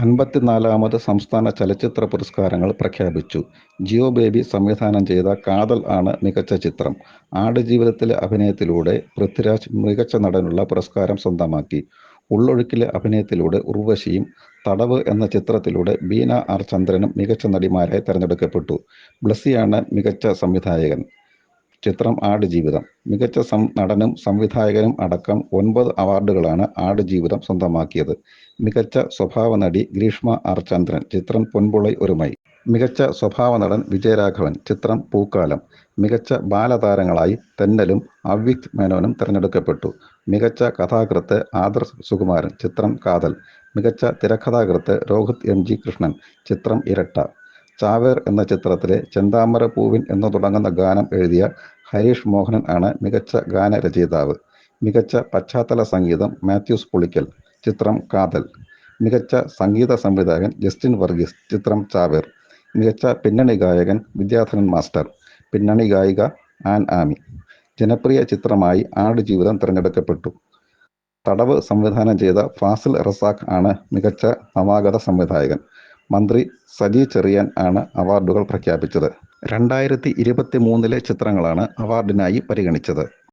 54-ാമത് സംസ്ഥാന ചലച്ചിത്ര പുരസ്കാരങ്ങൾ പ്രഖ്യാപിച്ചു. ജിയോ ബേബി സംവിധാനം ചെയ്ത കാതൽ ആണ് മികച്ച ചിത്രം. ആടുജീവിതത്തിലെ അഭിനയത്തിലൂടെ പൃഥ്വിരാജ് മികച്ച നടനുള്ള പുരസ്കാരം സ്വന്തമാക്കി. ഉള്ളൊഴുക്കിലെ അഭിനയത്തിലൂടെ ഉർവശിയും, തടവ് എന്ന ചിത്രത്തിലൂടെ ബീന ആർ ചന്ദ്രനും മികച്ച നടിമാരായി തെരഞ്ഞെടുക്കപ്പെട്ടു. ബ്ലസ്സിയാണ് മികച്ച സംവിധായകൻ. ചിത്രം ആടുജീവിതം. മികച്ച നടനും സംവിധായകനും അടക്കം 9 അവാർഡുകളാണ് ആടുജീവിതം സ്വന്തമാക്കിയത്. മികച്ച സ്വഭാവ നടി ഗ്രീഷ്മ ആർ ചന്ദ്രൻ. ചിത്രം പൊൻപുളൈ ഒരുമൈ. മികച്ച സ്വഭാവ നടൻ വിജയരാഘവൻ. ചിത്രം പൂക്കാലം. മികച്ച ബാലതാരങ്ങളായി തെന്നലും അവ്യക്ത് മേനോനും തെരഞ്ഞെടുക്കപ്പെട്ടു. മികച്ച കഥാകൃത്ത് ആദർശ് സുകുമാരൻ. ചിത്രം കാതൽ. മികച്ച തിരക്കഥാകൃത്ത് രോഹിത് എം ജി കൃഷ്ണൻ. ചിത്രം ഇരട്ട. ചാവേർ എന്ന ചിത്രത്തിലെ ചെന്താമര പൂവിൻ എന്ന് തുടങ്ങുന്ന ഗാനം എഴുതിയ ഹരീഷ് മോഹനൻ ആണ് മികച്ച ഗാനരചയിതാവ്. മികച്ച പശ്ചാത്തല സംഗീതം മാത്യൂസ് പുളിക്കൽ. ചിത്രം കാതൽ. മികച്ച സംഗീത സംവിധായകൻ ജസ്റ്റിൻ വർഗീസ്. ചിത്രം ചാവേർ. മികച്ച പിന്നണി ഗായകൻ വിദ്യാധരൻ മാസ്റ്റർ. പിന്നണി ഗായിക ആൻ ആമി. ജനപ്രിയ ചിത്രമായി ആടുജീവിതം തിരഞ്ഞെടുക്കപ്പെട്ടു. തടവ് സംവിധാനം ചെയ്ത ഫാസിൽ റസാഖ് ആണ് മികച്ച നവാഗത സംവിധായകൻ. മന്ത്രി സജി ചെറിയാൻ ആണ് അവാർഡുകൾ പ്രഖ്യാപിച്ചത്. 2023 ചിത്രങ്ങളാണ് അവാർഡിനായി പരിഗണിച്ചത്.